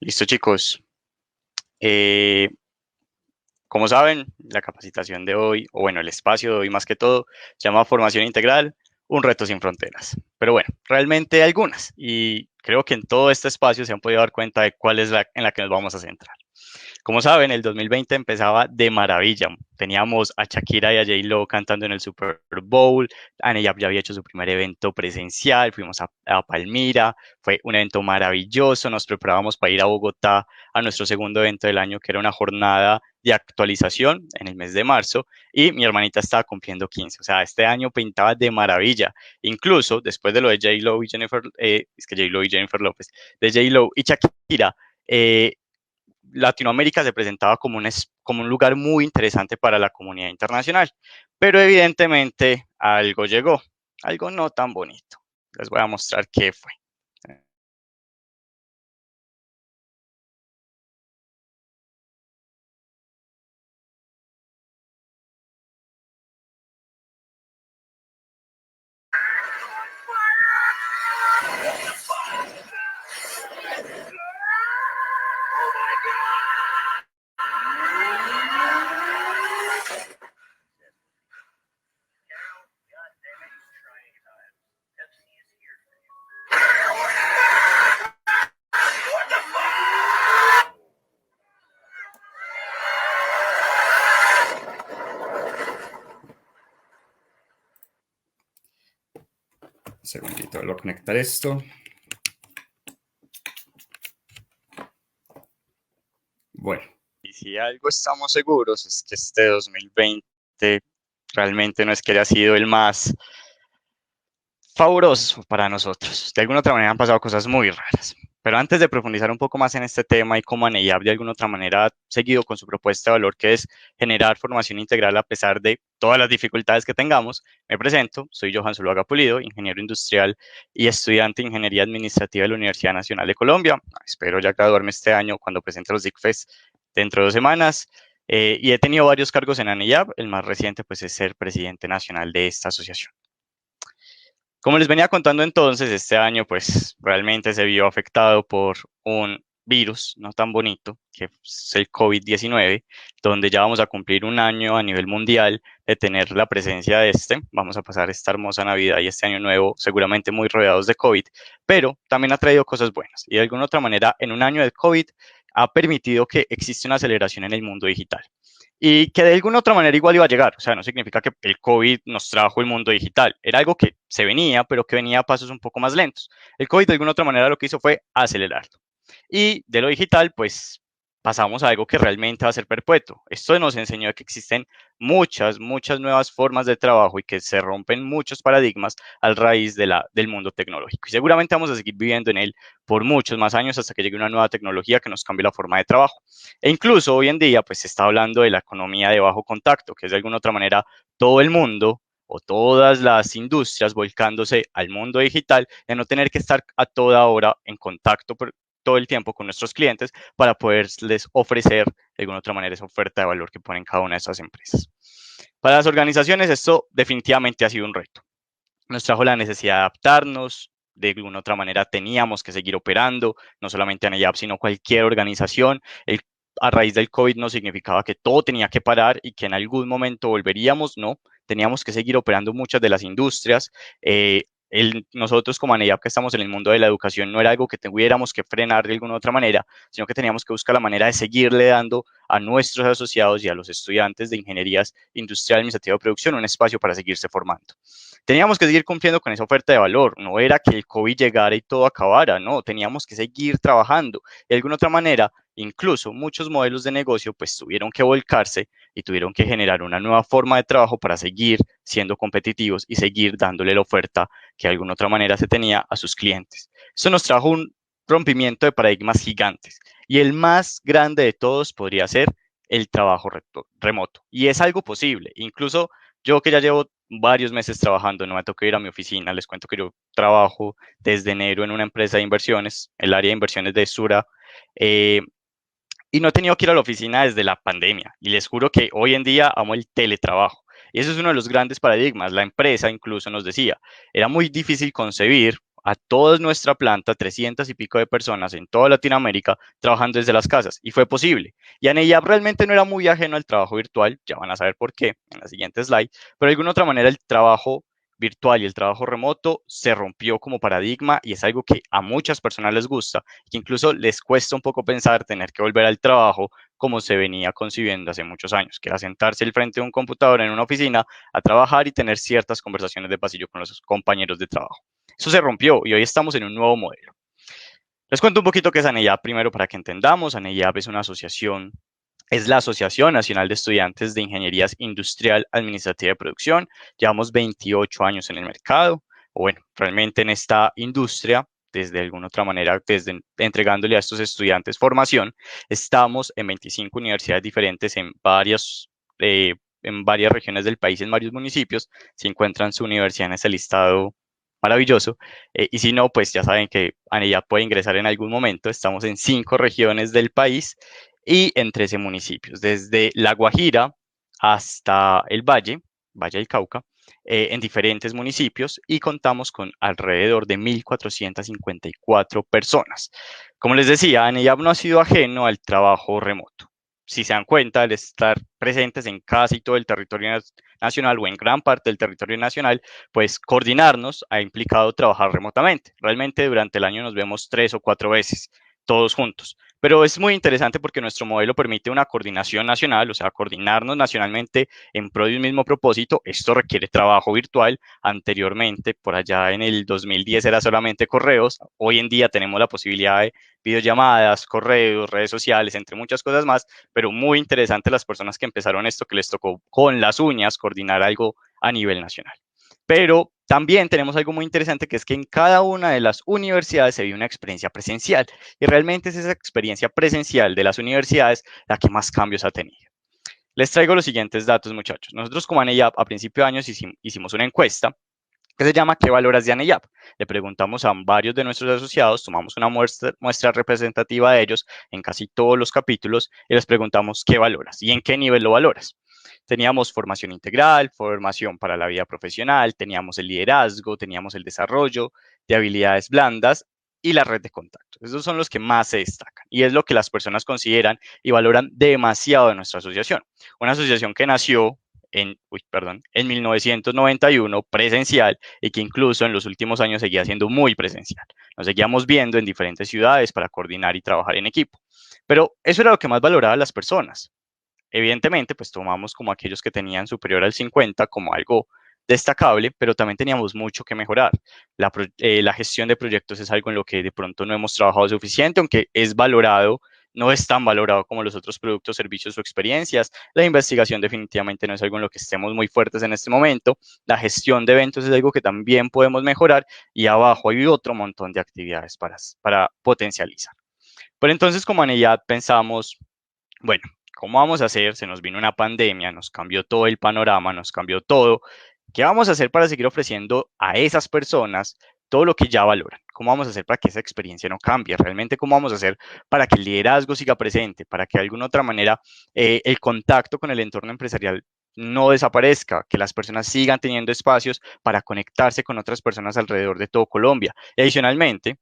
Listo, chicos. Eh, Como saben, la capacitación de hoy, o bueno, el espacio de hoy más que todo, se llama Formación Integral, un reto sin fronteras. Pero bueno, realmente hay algunas, y creo que en todo este espacio se han podido dar cuenta de cuál es la en la que nos vamos a centrar. Como saben, el 2020 empezaba de maravilla. Teníamos a Shakira y a J-Lo cantando en el Super Bowl. Ella ya había hecho su primer evento presencial. Fuimos a Palmira. Fue un evento maravilloso. Nos preparábamos para ir a Bogotá a nuestro segundo evento del año, que era una jornada de actualización en el mes de marzo. Y mi hermanita estaba cumpliendo 15. O sea, este año pintaba de maravilla. Incluso después de lo de J-Lo y Jennifer, es que J-Lo y Jennifer López, de J-Lo y Shakira, Latinoamérica se presentaba como un lugar muy interesante para la comunidad internacional, pero evidentemente algo llegó, algo no tan bonito. Les voy a mostrar qué fue. Un segundito, voy a conectar esto. Bueno, y si algo estamos seguros es que este 2020 realmente no es que haya sido el más fabuloso para nosotros. De alguna otra manera han pasado cosas muy raras. Pero antes de profundizar un poco más en este tema y cómo ANEIAP de alguna otra manera ha seguido con su propuesta de valor, que es generar formación integral a pesar de todas las dificultades que tengamos, me presento, soy Johan Zuluaga Pulido, ingeniero industrial y estudiante de Ingeniería Administrativa de la Universidad Nacional de Colombia. Espero ya graduarme este año cuando presente los DICFES dentro de 2 semanas. Y he tenido varios cargos en ANEIAP, el más reciente pues es ser presidente nacional de esta asociación. Como les venía contando entonces, este año pues realmente se vio afectado por un virus no tan bonito, que es el COVID-19, donde ya vamos a cumplir un año a nivel mundial de tener la presencia de este. Vamos a pasar esta hermosa Navidad y este año nuevo seguramente muy rodeados de COVID, pero también ha traído cosas buenas. Y de alguna otra manera, en un año de COVID ha permitido que exista una aceleración en el mundo digital y que de alguna otra manera igual iba a llegar. O sea, no significa que el COVID nos trajo el mundo digital. Era algo que se venía, pero que venía a pasos un poco más lentos. El COVID de alguna otra manera lo que hizo fue acelerarlo. Y de lo digital, pues pasamos a algo que realmente va a ser perpetuo. Esto nos enseñó que existen muchas nuevas formas de trabajo y que se rompen muchos paradigmas a raíz del mundo tecnológico. Y seguramente vamos a seguir viviendo en él por muchos más años hasta que llegue una nueva tecnología que nos cambie la forma de trabajo. E incluso hoy en día, pues se está hablando de la economía de bajo contacto, que es de alguna otra manera todo el mundo o todas las industrias volcándose al mundo digital, de no tener que estar a toda hora en contacto todo el tiempo con nuestros clientes para poderles ofrecer de alguna otra manera esa oferta de valor que ponen cada una de estas empresas. Para las organizaciones esto definitivamente ha sido un reto. Nos trajo la necesidad de adaptarnos, de alguna otra manera teníamos que seguir operando, no solamente ANEYAP, sino cualquier organización. A raíz del COVID no significaba que todo tenía que parar y que en algún momento volveríamos, no, teníamos que seguir operando muchas de las industrias. Nosotros como ANEYAP que estamos en el mundo de la educación no era algo que tuviéramos que frenar de alguna otra manera, sino que teníamos que buscar la manera de seguirle dando a nuestros asociados y a los estudiantes de ingenierías industrial, administrativa de producción un espacio para seguirse formando. Teníamos que seguir cumpliendo con esa oferta de valor, no era que el COVID llegara y todo acabara, no, teníamos que seguir trabajando. De alguna otra manera, incluso muchos modelos de negocio pues tuvieron que volcarse y tuvieron que generar una nueva forma de trabajo para seguir siendo competitivos y seguir dándole la oferta que de alguna otra manera se tenía a sus clientes. Eso nos trajo un rompimiento de paradigmas gigantes y el más grande de todos podría ser el trabajo remoto. Y es algo posible, incluso yo que ya llevo varios meses trabajando, no me toca ir a mi oficina, les cuento que yo trabajo desde enero en una empresa de inversiones, el área de inversiones de Sura, y no he tenido que ir a la oficina desde la pandemia. Y les juro que hoy en día amo el teletrabajo. Y eso es uno de los grandes paradigmas. La empresa incluso nos decía, era muy difícil concebir a toda nuestra planta, 300 y pico de personas en toda Latinoamérica, trabajando desde las casas, y fue posible. Y Aneyap realmente no era muy ajeno al trabajo virtual, ya van a saber por qué en la siguiente slide, pero de alguna otra manera el trabajo virtual y el trabajo remoto se rompió como paradigma y es algo que a muchas personas les gusta, que incluso les cuesta un poco pensar tener que volver al trabajo como se venía concibiendo hace muchos años, que era sentarse al frente de un computador en una oficina a trabajar y tener ciertas conversaciones de pasillo con los compañeros de trabajo. Eso se rompió y hoy estamos en un nuevo modelo. Les cuento un poquito qué es ANEYAP primero para que entendamos. ANEYAP es una asociación, es la Asociación Nacional de Estudiantes de Ingenierías Industrial, Administrativa y Producción. Llevamos 28 años en el mercado, o bueno, realmente en esta industria, desde alguna otra manera, desde entregándole a estos estudiantes formación. Estamos en 25 universidades diferentes en varias regiones del país, en varios municipios. Se encuentran su universidad en ese listado maravilloso. Y si no, pues ya saben que ANEYAP puede ingresar en algún momento. Estamos en 5 regiones del país y en 13 municipios, desde La Guajira hasta el Valle del Cauca, en diferentes municipios y contamos con alrededor de 1.454 personas. Como les decía, ANEYAP no ha sido ajeno al trabajo remoto. Si se dan cuenta, al estar presentes en casi todo el territorio nacional o en gran parte del territorio nacional, pues coordinarnos ha implicado trabajar remotamente. Realmente durante el año nos vemos 3 o 4 veces, todos juntos. Pero es muy interesante porque nuestro modelo permite una coordinación nacional, o sea, coordinarnos nacionalmente en pro de un mismo propósito. Esto requiere trabajo virtual. Anteriormente, por allá en el 2010 era solamente correos. Hoy en día tenemos la posibilidad de videollamadas, correos, redes sociales, entre muchas cosas más, pero muy interesante las personas que empezaron esto, que les tocó con las uñas coordinar algo a nivel nacional. Pero también tenemos algo muy interesante que es que en cada una de las universidades se vive una experiencia presencial y realmente es esa experiencia presencial de las universidades la que más cambios ha tenido. Les traigo los siguientes datos, muchachos. Nosotros como ANEYAP a principio de año hicimos una encuesta que se llama ¿Qué valoras de ANEYAP? Le preguntamos a varios de nuestros asociados, tomamos una muestra representativa de ellos en casi todos los capítulos y les preguntamos ¿qué valoras? ¿Y en qué nivel lo valoras? Teníamos formación integral, formación para la vida profesional, teníamos el liderazgo, teníamos el desarrollo de habilidades blandas y la red de contactos. Esos son los que más se destacan y es lo que las personas consideran y valoran demasiado de nuestra asociación. Una asociación que nació en 1991 presencial y que incluso en los últimos años seguía siendo muy presencial. Nos seguíamos viendo en diferentes ciudades para coordinar y trabajar en equipo. Pero eso era lo que más valoraba a las personas. Evidentemente, pues tomamos como aquellos que tenían superior al 50 como algo destacable, pero también teníamos mucho que mejorar. La gestión de proyectos es algo en lo que de pronto no hemos trabajado suficiente, aunque es valorado, no es tan valorado como los otros productos, servicios o experiencias. La investigación definitivamente no es algo en lo que estemos muy fuertes en este momento. La gestión de eventos es algo que también podemos mejorar y abajo hay otro montón de actividades para potencializar. Pero entonces como ANEYAD pensamos, bueno, ¿cómo vamos a hacer? Se nos vino una pandemia, nos cambió todo el panorama, nos cambió todo. ¿Qué vamos a hacer para seguir ofreciendo a esas personas todo lo que ya valoran? ¿Cómo vamos a hacer para que esa experiencia no cambie? Realmente, ¿cómo vamos a hacer para que el liderazgo siga presente? Para que de alguna otra manera el contacto con el entorno empresarial no desaparezca, que las personas sigan teniendo espacios para conectarse con otras personas alrededor de todo Colombia. Y adicionalmente,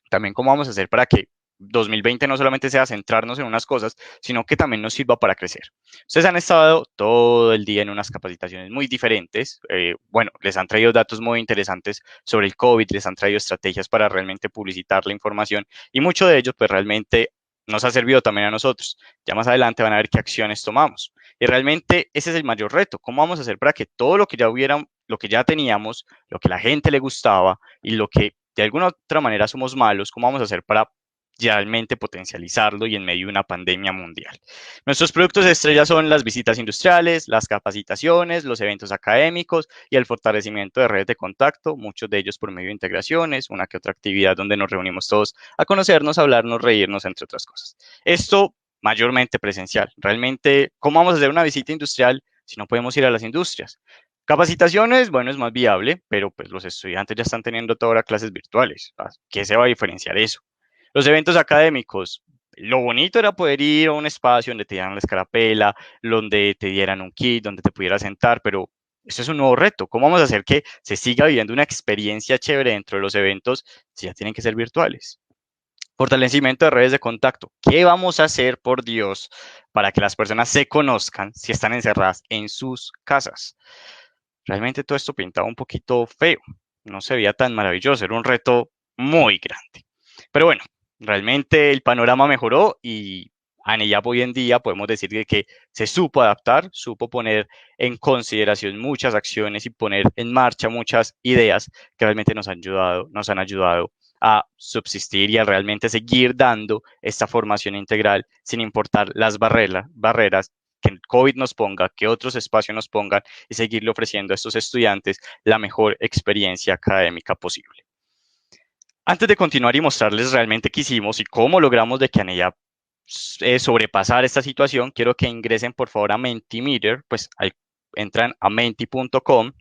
también cómo vamos a hacer para que 2020 no solamente sea centrarnos en unas cosas, sino que también nos sirva para crecer. Ustedes han estado todo el día en unas capacitaciones muy diferentes. Bueno, les han traído datos muy interesantes sobre el COVID, les han traído estrategias para realmente publicitar la información y mucho de ello pues realmente nos ha servido también a nosotros. Ya más adelante van a ver qué acciones tomamos. Y realmente ese es el mayor reto. ¿Cómo vamos a hacer para que todo lo que ya hubiera, lo que ya teníamos, lo que la gente le gustaba y lo que de alguna otra manera somos malos, cómo vamos a hacer para realmente potencializarlo y en medio de una pandemia mundial? Nuestros productos estrella son las visitas industriales, las capacitaciones, los eventos académicos y el fortalecimiento de redes de contacto, muchos de ellos por medio de integraciones, una que otra actividad donde nos reunimos todos a conocernos, a hablarnos, reírnos, entre otras cosas. Esto mayormente presencial. Realmente, ¿cómo vamos a hacer una visita industrial si no podemos ir a las industrias? Capacitaciones, bueno, es más viable, pero pues los estudiantes ya están teniendo todas las clases virtuales. ¿Qué se va a diferenciar eso? Los eventos académicos, lo bonito era poder ir a un espacio donde te dieran la escarapela, donde te dieran un kit, donde te pudieras sentar, pero Esto es un nuevo reto. ¿Cómo vamos a hacer que se siga viviendo una experiencia chévere dentro de los eventos si ya tienen que ser virtuales? Fortalecimiento de redes de contacto. ¿Qué vamos a hacer, por Dios, para que las personas se conozcan si están encerradas en sus casas? Realmente todo esto pintaba un poquito feo. No se veía tan maravilloso. Era un reto muy grande. Pero bueno, realmente el panorama mejoró y ANEYAP hoy en día podemos decir que se supo adaptar, supo poner en consideración muchas acciones y poner en marcha muchas ideas que realmente nos han ayudado a subsistir y a realmente seguir dando esta formación integral sin importar las barreras que el COVID nos ponga, que otros espacios nos pongan y seguirle ofreciendo a estos estudiantes la mejor experiencia académica posible. Antes de continuar y mostrarles realmente qué hicimos y cómo logramos de que ANEYAP sobrepasar esta situación, quiero que ingresen por favor a Mentimeter, pues entran a menti.com,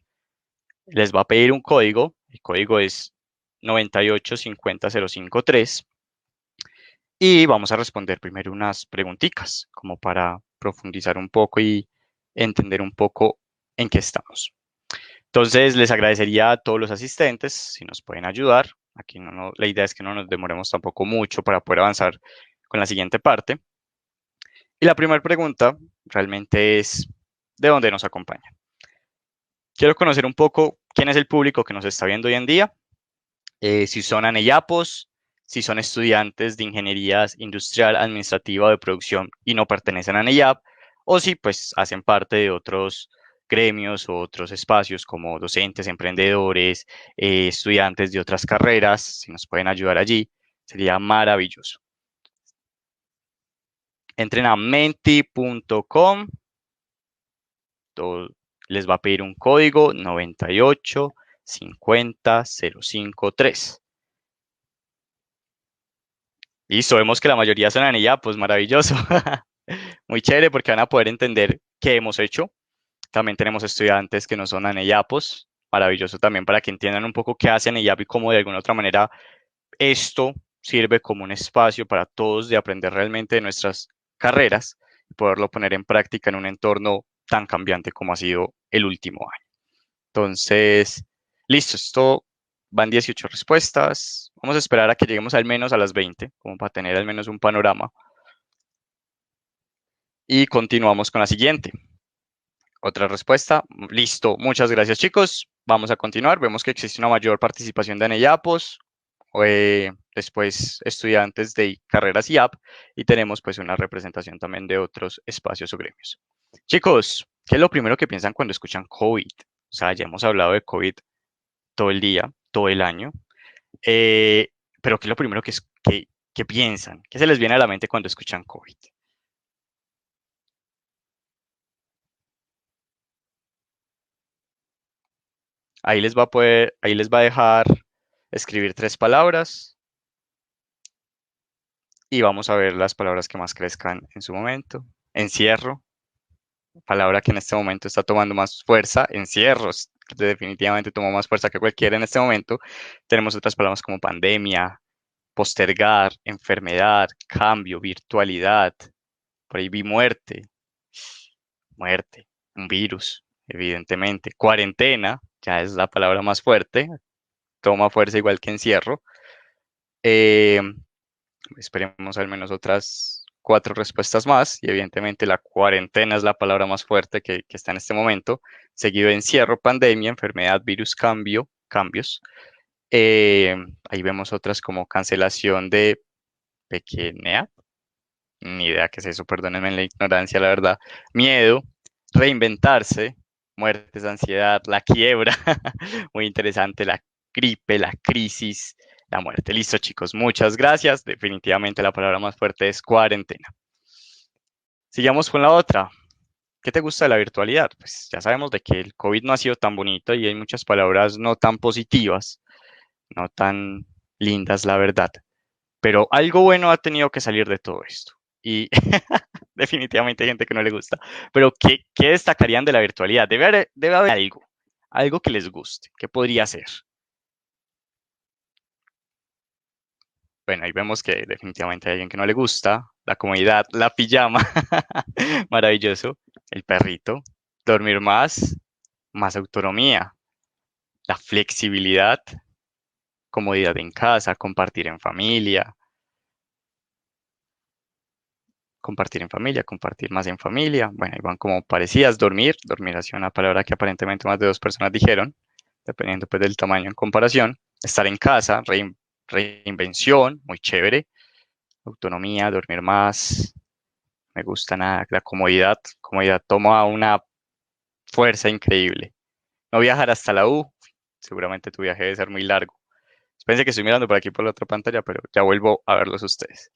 les va a pedir un código, el código es 9850053 y vamos a responder primero unas preguntitas como para profundizar un poco y entender un poco en qué estamos. Entonces, les agradecería a todos los asistentes si nos pueden ayudar. Aquí la idea es que no nos demoremos tampoco mucho para poder avanzar con la siguiente parte. Y la primera pregunta realmente es, ¿de dónde nos acompaña? Quiero conocer un poco quién es el público que nos está viendo hoy en día, si son aneyapos, si son estudiantes de ingeniería industrial, administrativa o de producción y no pertenecen a ANEYAP, o si pues hacen parte de otros gremios o otros espacios como docentes, emprendedores, estudiantes de otras carreras, si nos pueden ayudar allí, sería maravilloso. Entren a menti.com, les va a pedir un código 9850053. Listo, vemos que la mayoría son anilla, pues maravilloso. Muy chévere porque van a poder entender qué hemos hecho. También tenemos estudiantes que no son anellapos. Maravilloso también para que entiendan un poco qué hace ANEYAP y cómo de alguna otra manera esto sirve como un espacio para todos de aprender realmente de nuestras carreras y poderlo poner en práctica en un entorno tan cambiante como ha sido el último año. Entonces, listo, esto van 18 respuestas. Vamos a esperar a que lleguemos al menos a las 20, como para tener al menos un panorama. Y continuamos con la siguiente. Otra respuesta. Listo. Muchas gracias, chicos. Vamos a continuar. Vemos que existe una mayor participación de ANEYAPOS, después estudiantes de carreras IAP y tenemos pues una representación también de otros espacios o gremios. Chicos, ¿qué es lo primero que piensan cuando escuchan COVID? O sea, ya hemos hablado de COVID todo el día, todo el año, pero ¿qué es lo primero que piensan? ¿Qué se les viene a la mente cuando escuchan COVID? Ahí les va a dejar escribir 3 palabras y vamos a ver las palabras que más crezcan en su momento. Encierro, palabra que en este momento está tomando más fuerza. Encierros, definitivamente tomó más fuerza que cualquiera en este momento. Tenemos otras palabras como pandemia, postergar, enfermedad, cambio, virtualidad. Por ahí vi muerte, un virus, evidentemente. Cuarentena, ya es la palabra más fuerte, toma fuerza igual que encierro. Eh, Esperemos al menos otras 4 respuestas más y evidentemente la cuarentena es la palabra más fuerte que está en este momento, seguido de encierro, pandemia, enfermedad, virus, cambios. Ahí vemos otras como cancelación de pequeña, ni idea qué es eso, perdónenme la ignorancia, la verdad. Miedo, reinventarse, muertes, ansiedad, la quiebra, muy interesante, la gripe, la crisis, la muerte. Listo, chicos, muchas gracias. Definitivamente la palabra más fuerte es cuarentena. Sigamos con la otra. ¿Qué te gusta de la virtualidad? Pues ya sabemos de que el COVID no ha sido tan bonito y hay muchas palabras no tan positivas, no tan lindas, la verdad. Pero algo bueno ha tenido que salir de todo esto. Y definitivamente hay gente que no le gusta. Pero ¿qué destacarían de la virtualidad? Debe haber algo que les guste. ¿Qué podría ser? Bueno, ahí vemos que definitivamente hay alguien que no le gusta. La comodidad, la pijama. Maravilloso. El perrito. Dormir más. más autonomía, la flexibilidad, comodidad en casa, compartir más en familia. Bueno, ahí van como parecidas, dormir ha sido una palabra que aparentemente más de dos personas dijeron, dependiendo pues del tamaño en comparación. Estar en casa, reinvención, muy chévere. Autonomía, dormir más, me gusta nada. La comodidad toma una fuerza increíble. No viajar hasta la U, seguramente tu viaje debe ser muy largo. Pensé que estoy mirando por aquí por la otra pantalla, pero ya vuelvo a verlos ustedes.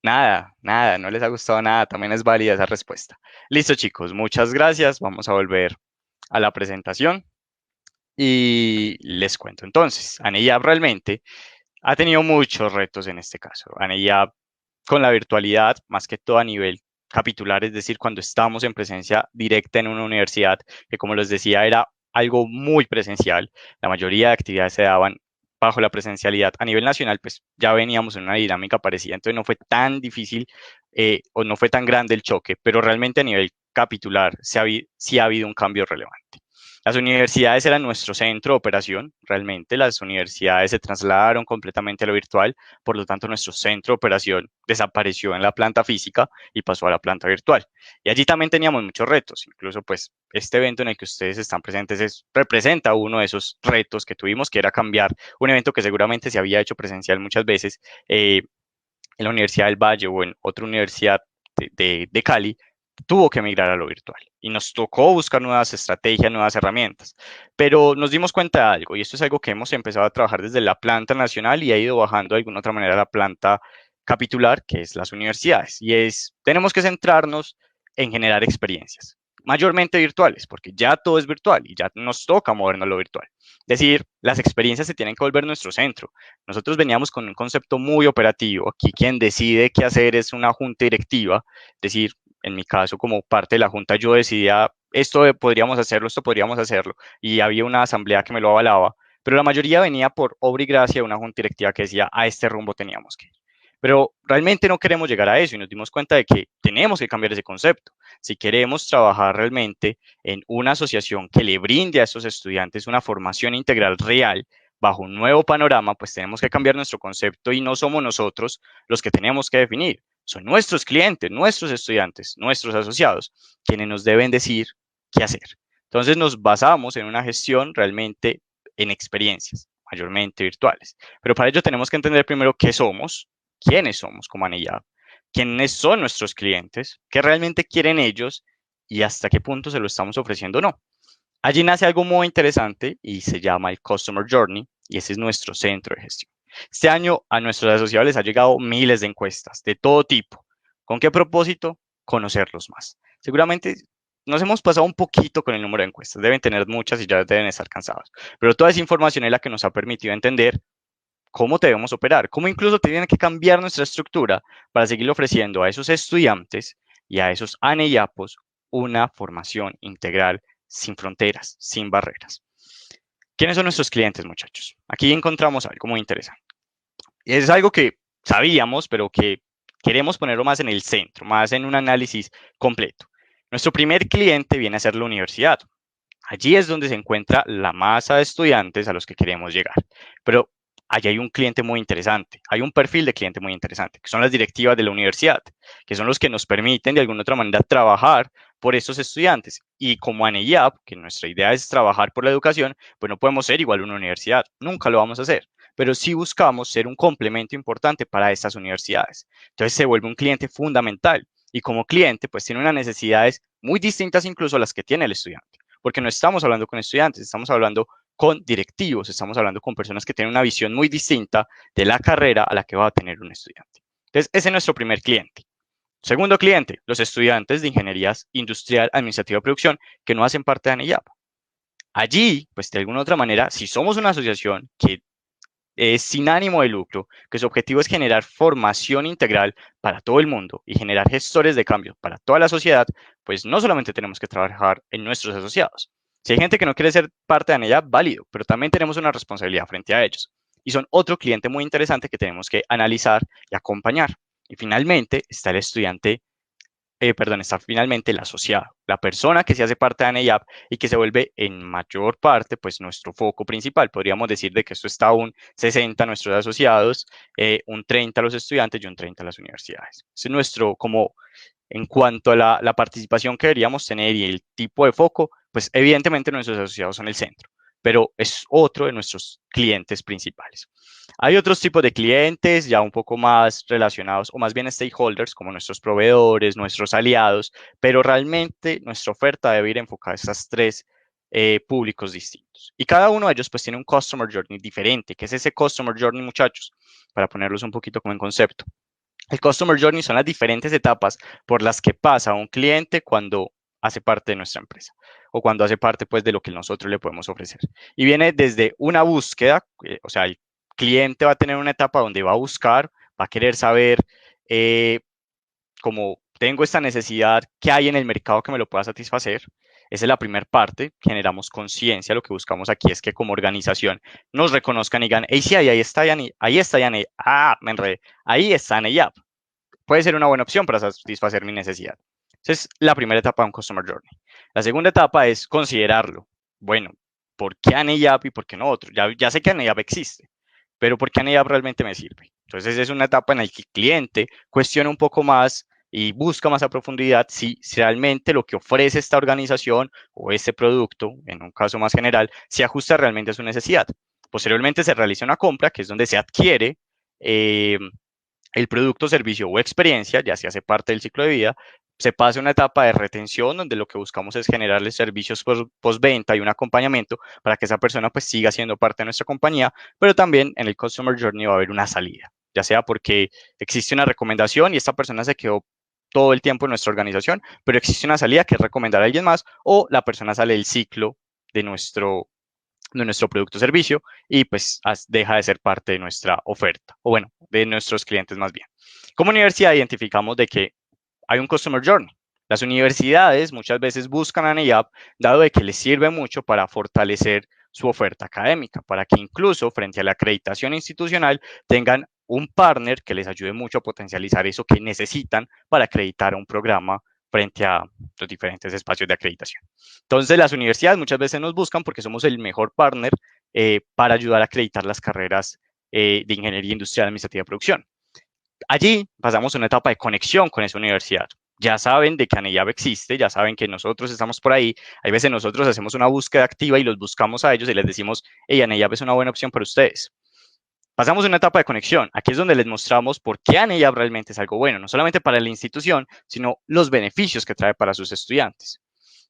Nada, nada, no les ha gustado nada, también es válida esa respuesta. Listo, chicos, muchas gracias. Vamos a volver a la presentación y les cuento entonces. Anella realmente ha tenido muchos retos en este caso. Anella con la virtualidad, más que todo a nivel capitular, es decir, cuando estamos en presencia directa en una universidad, que como les decía era algo muy presencial, la mayoría de actividades se daban bajo la presencialidad. A nivel nacional, pues ya veníamos en una dinámica parecida, entonces no fue tan difícil o no fue tan grande el choque, pero realmente a nivel capitular sí ha habido un cambio relevante. Las universidades eran nuestro centro de operación, realmente las universidades se trasladaron completamente a lo virtual, por lo tanto nuestro centro de operación desapareció en la planta física y pasó a la planta virtual. Y allí también teníamos muchos retos, incluso pues este evento en el que ustedes están presentes representa uno de esos retos que tuvimos, que era cambiar un evento que seguramente se había hecho presencial muchas veces en la Universidad del Valle o en otra universidad de Cali, tuvo que migrar a lo virtual y nos tocó buscar nuevas estrategias, nuevas herramientas. Pero nos dimos cuenta de algo y esto es algo que hemos empezado a trabajar desde la planta nacional y ha ido bajando de alguna otra manera a la planta capitular, que es las universidades. Y tenemos que centrarnos en generar experiencias, mayormente virtuales, porque ya todo es virtual y ya nos toca movernos a lo virtual. Es decir, las experiencias se tienen que volver nuestro centro. Nosotros veníamos con un concepto muy operativo. Aquí quien decide qué hacer es una junta directiva, es decir, en mi caso, como parte de la junta, yo decidía podríamos hacerlo, esto podríamos hacerlo, y había una asamblea que me lo avalaba, pero la mayoría venía por obra y gracia de una junta directiva que decía, a este rumbo teníamos que ir. Pero realmente no queremos llegar a eso y nos dimos cuenta de que tenemos que cambiar ese concepto. Si queremos trabajar realmente en una asociación que le brinde a esos estudiantes una formación integral real, bajo un nuevo panorama, pues tenemos que cambiar nuestro concepto y no somos nosotros los que tenemos que definir. Son nuestros clientes, nuestros estudiantes, nuestros asociados, quienes nos deben decir qué hacer. Entonces nos basamos en una gestión realmente en experiencias, mayormente virtuales. Pero para ello tenemos que entender primero qué somos, quiénes somos como Anillab, quiénes son nuestros clientes, qué realmente quieren ellos y hasta qué punto se lo estamos ofreciendo o no. Allí nace algo muy interesante y se llama el Customer Journey y ese es nuestro centro de gestión. Este año a nuestros asociados les ha llegado miles de encuestas de todo tipo. ¿Con qué propósito? Conocerlos más. Seguramente nos hemos pasado un poquito con el número de encuestas, deben tener muchas y ya deben estar cansados, pero toda esa información es la que nos ha permitido entender cómo debemos operar, cómo incluso tiene que cambiar nuestra estructura para seguir ofreciendo a esos estudiantes y a esos ANEYAPOS una formación integral sin fronteras, sin barreras. ¿Quiénes son nuestros clientes, muchachos? Aquí encontramos algo muy interesante. Es algo que sabíamos, pero que queremos ponerlo más en el centro, más en un análisis completo. Nuestro primer cliente viene a ser la universidad. Allí es donde se encuentra la masa de estudiantes a los que queremos llegar. Pero allí hay un cliente muy interesante, hay un perfil de cliente muy interesante, que son las directivas de la universidad, que son los que nos permiten de alguna otra manera trabajar por estos estudiantes. Y como ANEYAP, que nuestra idea es trabajar por la educación, pues no podemos ser igual una universidad, nunca lo vamos a hacer, pero sí buscamos ser un complemento importante para estas universidades. Entonces se vuelve un cliente fundamental y como cliente pues tiene unas necesidades muy distintas incluso a las que tiene el estudiante, porque no estamos hablando con estudiantes, estamos hablando con directivos, estamos hablando con personas que tienen una visión muy distinta de la carrera a la que va a tener un estudiante. Entonces, ese es nuestro primer cliente. Segundo cliente, los estudiantes de ingenierías industrial, administrativa y producción que no hacen parte de ANEYAP. Allí, pues de alguna otra manera, si somos una asociación que es sin ánimo de lucro, que su objetivo es generar formación integral para todo el mundo y generar gestores de cambio para toda la sociedad, pues no solamente tenemos que trabajar en nuestros asociados. Si hay gente que no quiere ser parte de ella, válido, pero también tenemos una responsabilidad frente a ellos. Y son otro cliente muy interesante que tenemos que analizar y acompañar. Y finalmente está el estudiante perdón, está finalmente el asociado, la persona que se hace parte de ANEYAP y que se vuelve en mayor parte, pues, nuestro foco principal. Podríamos decir de que esto está un 60 nuestros asociados, un 30 los estudiantes y un 30 las universidades. Ese es nuestro, como en cuanto a la participación que deberíamos tener y el tipo de foco, pues evidentemente nuestros asociados son el centro, pero es otro de nuestros clientes principales. Hay otros tipos de clientes ya un poco más relacionados, o más bien stakeholders, como nuestros proveedores, nuestros aliados, pero realmente nuestra oferta debe ir enfocada a estos tres públicos distintos. Y cada uno de ellos pues tiene un Customer Journey diferente. ¿Qué es ese Customer Journey, muchachos? Para ponerlos un poquito como en concepto. El Customer Journey son las diferentes etapas por las que pasa un cliente cuando hace parte de nuestra empresa o cuando hace parte pues de lo que nosotros le podemos ofrecer. Y viene desde una búsqueda, o sea, el cliente va a tener una etapa donde va a buscar, va a querer saber eh, como tengo esta necesidad, ¿qué hay en el mercado que me lo pueda satisfacer? Esa es la primera parte, generamos conciencia, lo que buscamos aquí es que como organización nos reconozcan y digan, hey, sí, ahí está, ahí está, me enredé, ahí está Yaney, puede ser una buena opción para satisfacer mi necesidad. Esa es la primera etapa de un Customer Journey. La segunda etapa es considerarlo. Bueno, ¿por qué ANEYAP y por qué no otro? Ya sé que ANEYAP existe, pero ¿por qué ANEYAP realmente me sirve? Entonces es una etapa en la que el cliente cuestiona un poco más y busca más a profundidad si realmente lo que ofrece esta organización o este producto, en un caso más general, se ajusta realmente a su necesidad. Posteriormente se realiza una compra, que es donde se adquiere el producto, servicio o experiencia, ya se hace parte del ciclo de vida, se pasa a una etapa de retención donde lo que buscamos es generarle servicios postventa y un acompañamiento para que esa persona pues siga siendo parte de nuestra compañía, pero también en el Customer Journey va a haber una salida, ya sea porque existe una recomendación y esta persona se quedó todo el tiempo en nuestra organización, pero existe una salida que es recomendar a alguien más o la persona sale del ciclo de nuestro producto o servicio y pues deja de ser parte de nuestra oferta, o bueno, de nuestros clientes más bien. Como universidad identificamos de que hay un Customer Journey. Las universidades muchas veces buscan a NEAP dado de que les sirve mucho para fortalecer su oferta académica, para que incluso frente a la acreditación institucional tengan un partner que les ayude mucho a potencializar eso que necesitan para acreditar un programa frente a los diferentes espacios de acreditación. Entonces, las universidades muchas veces nos buscan porque somos el mejor partner para ayudar a acreditar las carreras de ingeniería industrial, administrativa y producción. Allí pasamos a una etapa de conexión con esa universidad. Ya saben de que ANEYAB existe, ya saben que nosotros estamos por ahí. Hay veces nosotros hacemos una búsqueda activa y los buscamos a ellos y les decimos, hey, ANEYAB es una buena opción para ustedes. Pasamos a una etapa de conexión. Aquí es donde les mostramos por qué ANEYAB realmente es algo bueno, no solamente para la institución, sino los beneficios que trae para sus estudiantes.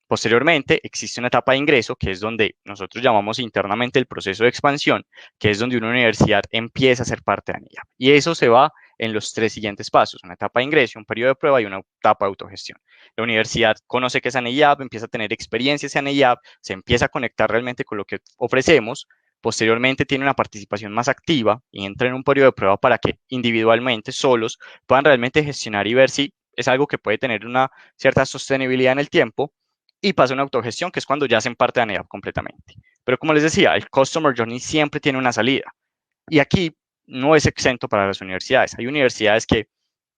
Posteriormente, existe una etapa de ingreso, que es donde nosotros llamamos internamente el proceso de expansión, que es donde una universidad empieza a ser parte de ANEYAP. Y eso se va en los tres siguientes pasos: una etapa de ingreso, un periodo de prueba y una etapa de autogestión. La universidad conoce que es ANEYAP, empieza a tener experiencias en ANEYAP, se empieza a conectar realmente con lo que ofrecemos. Posteriormente tiene una participación más activa y entra en un periodo de prueba para que individualmente, solos, puedan realmente gestionar y ver si es algo que puede tener una cierta sostenibilidad en el tiempo, y pasa una autogestión, que es cuando ya hacen parte de ANEAP completamente. Pero como les decía, el Customer Journey siempre tiene una salida. Y aquí no es exento para las universidades. Hay universidades que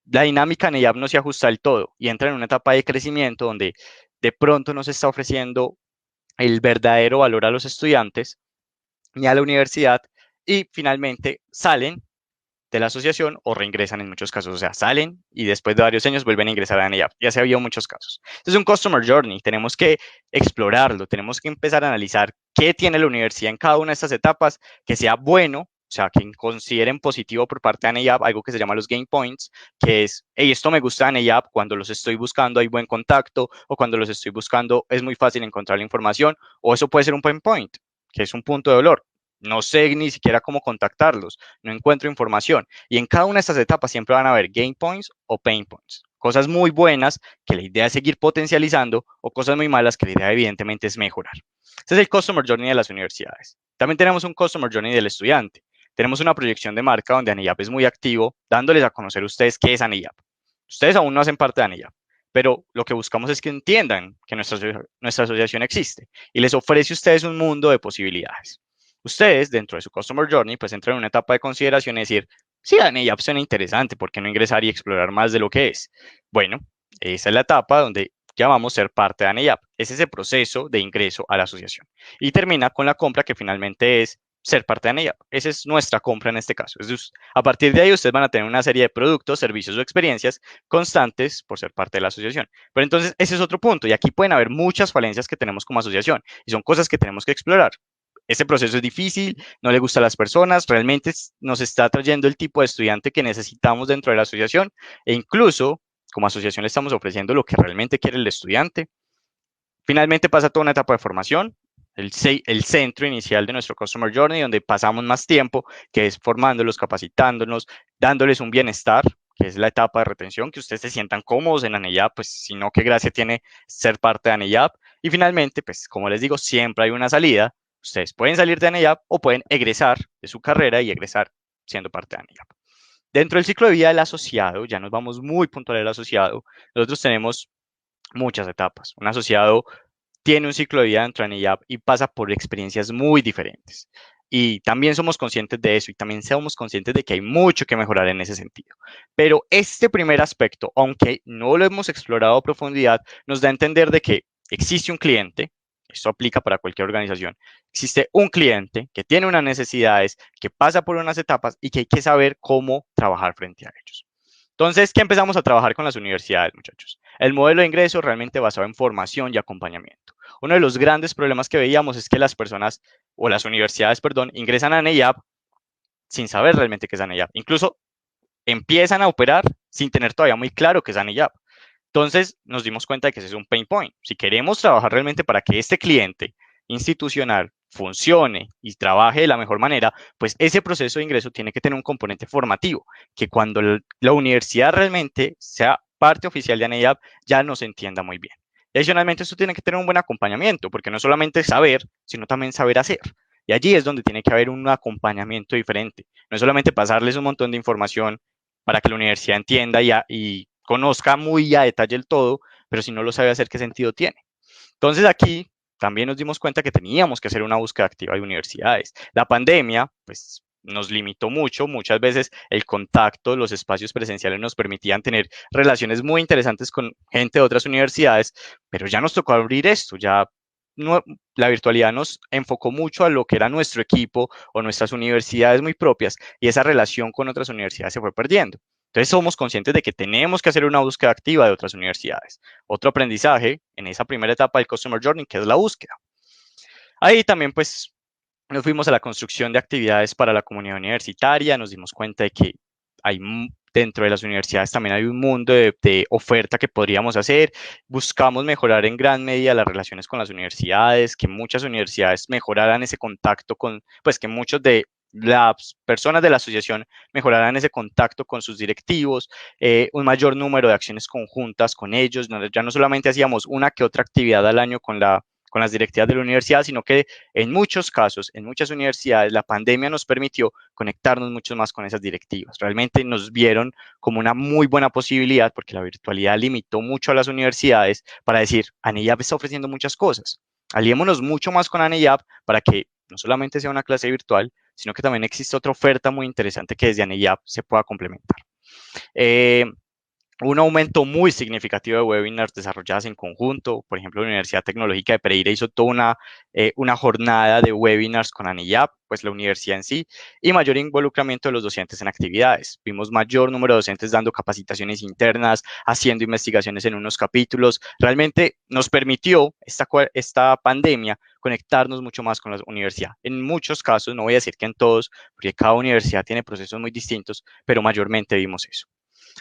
la dinámica ANEAP no se ajusta del todo y entran en una etapa de crecimiento donde de pronto no se está ofreciendo el verdadero valor a los estudiantes ni a la universidad y finalmente salen de la asociación o reingresan en muchos casos, o sea, salen y después de varios años vuelven a ingresar a ANEAP. Ya se ha habido muchos casos. Es un Customer Journey, tenemos que explorarlo, tenemos que empezar a analizar qué tiene la universidad en cada una de estas etapas, que sea bueno, o sea, que consideren positivo por parte de ANEAP algo que se llama los Gain Points, que es, hey, esto me gusta de ANEAP, cuando los estoy buscando hay buen contacto, o cuando los estoy buscando es muy fácil encontrar la información, o eso puede ser un pain point, que es un punto de dolor. No sé ni siquiera cómo contactarlos, no encuentro información. Y en cada una de estas etapas siempre van a haber gain points o pain points. Cosas muy buenas que la idea es seguir potencializando o cosas muy malas que la idea evidentemente es mejorar. Este es el Customer Journey de las universidades. También tenemos un Customer Journey del estudiante. Tenemos una proyección de marca donde ANEYAP es muy activo, dándoles a conocer a ustedes qué es ANEYAP. Ustedes aún no hacen parte de ANEYAP, pero lo que buscamos es que entiendan que nuestra asociación existe y les ofrece a ustedes un mundo de posibilidades. Ustedes, dentro de su Customer Journey, pues entran en una etapa de consideración y decir, sí, ANEYAP suena interesante, ¿por qué no ingresar y explorar más de lo que es? Bueno, Esa es la etapa donde llamamos ser parte de ANEYAP. Es ese proceso de ingreso a la asociación. Y termina con la compra, que finalmente es ser parte de ANEYAP. Esa es nuestra compra en este caso. A partir de ahí, ustedes van a tener una serie de productos, servicios o experiencias constantes por ser parte de la asociación. Pero entonces, ese es otro punto. Y aquí pueden haber muchas falencias que tenemos como asociación. Y son cosas que tenemos que explorar. Este proceso es difícil, no le gusta a las personas, realmente nos está trayendo el tipo de estudiante que necesitamos dentro de la asociación e incluso como asociación le estamos ofreciendo lo que realmente quiere el estudiante. Finalmente pasa toda una etapa de formación, el centro inicial de nuestro Customer Journey, donde pasamos más tiempo, que es formándolos, capacitándonos, dándoles un bienestar, que es la etapa de retención, que ustedes se sientan cómodos en ANEYAP, pues si no, qué gracia tiene ser parte de ANEYAP. Y finalmente, pues como les digo, siempre hay una salida. Ustedes pueden salir de ANEYAP o pueden egresar de su carrera y egresar siendo parte de ANEYAP. Dentro del ciclo de vida del asociado, ya nos vamos muy puntual al asociado, nosotros tenemos muchas etapas. Un asociado tiene un ciclo de vida dentro de ANEYAP y pasa por experiencias muy diferentes. Y también somos conscientes de eso y también somos conscientes de que hay mucho que mejorar en ese sentido. Pero este primer aspecto, aunque no lo hemos explorado a profundidad, nos da a entender de que existe un cliente, esto aplica para cualquier organización, existe un cliente que tiene unas necesidades, que pasa por unas etapas y que hay que saber cómo trabajar frente a ellos. Entonces, ¿qué empezamos a trabajar con las universidades, muchachos? El modelo de ingreso realmente basado en formación y acompañamiento. Uno de los grandes problemas que veíamos es que las personas, o las universidades, perdón, ingresan a NEIAP sin saber realmente qué es ANEYAP. Incluso empiezan a operar sin tener todavía muy claro qué es ANEYAP. Entonces nos dimos cuenta de que ese es un pain point. Si queremos trabajar realmente para que este cliente institucional funcione y trabaje de la mejor manera, pues ese proceso de ingreso tiene que tener un componente formativo, que cuando la universidad realmente sea parte oficial de ANEYAP ya nos entienda muy bien. Adicionalmente, esto tiene que tener un buen acompañamiento, porque no solamente saber, sino también saber hacer. Y allí es donde tiene que haber un acompañamiento diferente. No es solamente pasarles un montón de información para que la universidad entienda y conozca muy a detalle el todo, pero si no lo sabe hacer, ¿qué sentido tiene? Entonces aquí también nos dimos cuenta que teníamos que hacer una búsqueda activa de universidades. La pandemia, pues nos limitó mucho, muchas veces el contacto, los espacios presenciales nos permitían tener relaciones muy interesantes con gente de otras universidades, pero ya nos tocó abrir esto, ya no, la virtualidad nos enfocó mucho a lo que era nuestro equipo o nuestras universidades muy propias y esa relación con otras universidades se fue perdiendo. Entonces somos conscientes de que tenemos que hacer una búsqueda activa de otras universidades. Otro aprendizaje en esa primera etapa del Customer Journey, que es la búsqueda. Ahí también pues nos fuimos a la construcción de actividades para la comunidad universitaria, nos dimos cuenta de que hay dentro de las universidades también hay un mundo de oferta que podríamos hacer. Buscamos mejorar en gran medida las relaciones con las universidades, que muchas universidades mejoraran ese contacto con, pues que muchos de las personas de la asociación mejoraran ese contacto con sus directivos, un mayor número de acciones conjuntas con ellos. Ya no solamente hacíamos una que otra actividad al año con las directivas de la universidad, sino que en muchos casos, en muchas universidades, la pandemia nos permitió conectarnos mucho más con esas directivas. Realmente nos vieron como una muy buena posibilidad porque la virtualidad limitó mucho a las universidades para decir, ANEYAP está ofreciendo muchas cosas. Aliémonos mucho más con ANEYAP para que no solamente sea una clase virtual, sino que también existe otra oferta muy interesante que desde ANEYAP se pueda complementar. Un aumento muy significativo de webinars desarrolladas en conjunto. Por ejemplo, la Universidad Tecnológica de Pereira hizo toda una jornada de webinars con ANIAP, pues la universidad en sí, y mayor involucramiento de los docentes en actividades. Vimos mayor número de docentes dando capacitaciones internas, haciendo investigaciones en unos capítulos. Realmente nos permitió esta pandemia conectarnos mucho más con la universidad. En muchos casos, no voy a decir que en todos, porque cada universidad tiene procesos muy distintos, pero mayormente vimos eso.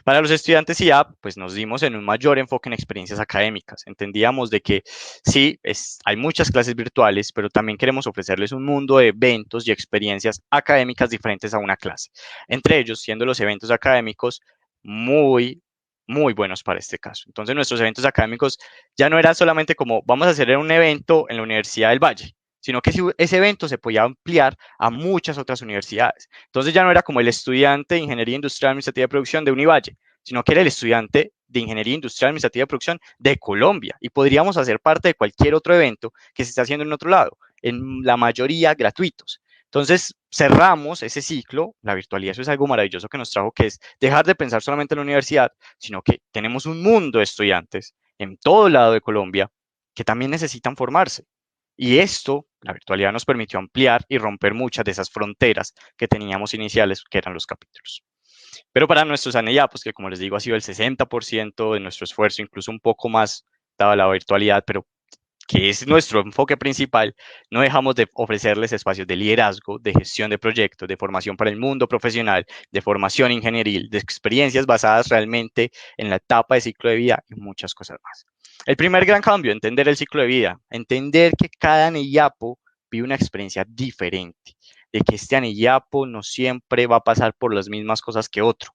Para los estudiantes IAP, pues nos dimos en un mayor enfoque en experiencias académicas. Entendíamos de que sí, hay muchas clases virtuales, pero también queremos ofrecerles un mundo de eventos y experiencias académicas diferentes a una clase. Entre ellos, siendo los eventos académicos muy, muy buenos para este caso. Entonces, nuestros eventos académicos ya no eran solamente como vamos a hacer un evento en la Universidad del Valle, sino que ese evento se podía ampliar a muchas otras universidades. Entonces ya no era como el estudiante de Ingeniería Industrial Administrativa de Producción de Univalle, sino que era el estudiante de Ingeniería Industrial Administrativa de Producción de Colombia y podríamos hacer parte de cualquier otro evento que se está haciendo en otro lado, en la mayoría gratuitos. Entonces, cerramos ese ciclo, la virtualidad, eso es algo maravilloso que nos trajo, que es dejar de pensar solamente en la universidad, sino que tenemos un mundo de estudiantes en todo lado de Colombia que también necesitan formarse. Y esto, la virtualidad nos permitió ampliar y romper muchas de esas fronteras que teníamos iniciales, que eran los capítulos. Pero para nuestros ANEYAPOS, que como les digo ha sido el 60% de nuestro esfuerzo, incluso un poco más dada la virtualidad, pero que es nuestro enfoque principal, no dejamos de ofrecerles espacios de liderazgo, de gestión de proyectos, de formación para el mundo profesional, de formación ingenieril, de experiencias basadas realmente en la etapa de ciclo de vida y muchas cosas más. El primer gran cambio, entender el ciclo de vida, entender que cada ANEYAPO vive una experiencia diferente, de que este ANEYAPO no siempre va a pasar por las mismas cosas que otro,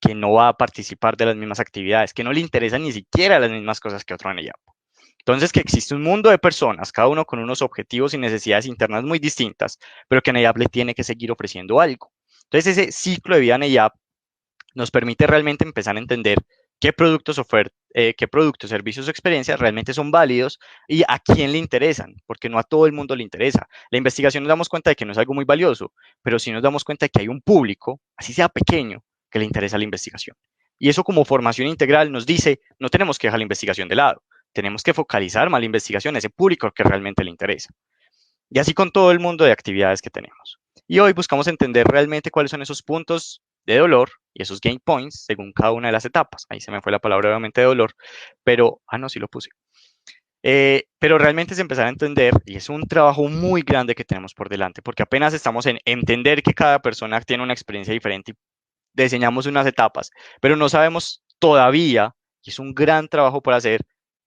que no va a participar de las mismas actividades, que no le interesan ni siquiera las mismas cosas que otro ANEYAPO. Entonces, que existe un mundo de personas, cada uno con unos objetivos y necesidades internas muy distintas, pero que NEYAP le tiene que seguir ofreciendo algo. Entonces, ese ciclo de vida NEYAP nos permite realmente empezar a entender qué productos, servicios o experiencias realmente son válidos y a quién le interesan, porque no a todo el mundo le interesa. La investigación nos damos cuenta de que no es algo muy valioso, pero sí nos damos cuenta de que hay un público, así sea pequeño, que le interesa la investigación. Y eso como formación integral nos dice, no tenemos que dejar la investigación de lado, tenemos que focalizar más la investigación a ese público que realmente le interesa. Y así con todo el mundo de actividades que tenemos. Y hoy buscamos entender realmente cuáles son esos puntos de dolor y esos gain points según cada una de las etapas. Ahí se me fue la palabra obviamente de dolor, pero, no, sí lo puse. Pero realmente es empezar a entender, y es un trabajo muy grande que tenemos por delante, porque apenas estamos en entender que cada persona tiene una experiencia diferente y diseñamos unas etapas, pero no sabemos todavía, y es un gran trabajo por hacer,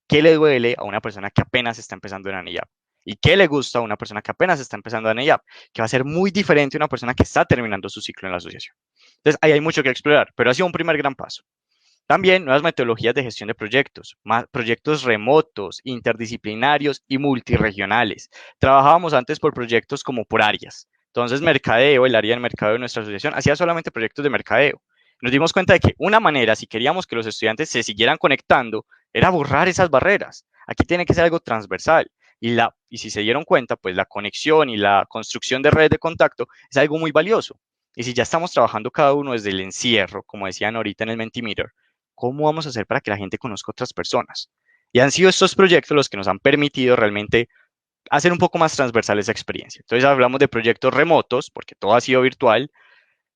qué le duele a una persona que apenas está empezando en ANEYAP y qué le gusta a una persona que apenas está empezando en ANEYAP, que va a ser muy diferente a una persona que está terminando su ciclo en la asociación. Entonces, ahí hay mucho que explorar, pero ha sido un primer gran paso. También nuevas metodologías de gestión de proyectos, más proyectos remotos, interdisciplinarios y multiregionales. Trabajábamos antes por proyectos como por áreas. Entonces, mercadeo, el área de mercadeo de nuestra asociación, hacía solamente proyectos de mercadeo. Nos dimos cuenta de que una manera, si queríamos que los estudiantes se siguieran conectando, era borrar esas barreras. Aquí tiene que ser algo transversal. Y si se dieron cuenta, pues la conexión y la construcción de redes de contacto es algo muy valioso. Y si ya estamos trabajando cada uno desde el encierro, como decían ahorita en el Mentimeter, ¿cómo vamos a hacer para que la gente conozca otras personas? Y han sido estos proyectos los que nos han permitido realmente hacer un poco más transversal esa experiencia. Entonces hablamos de proyectos remotos, porque todo ha sido virtual,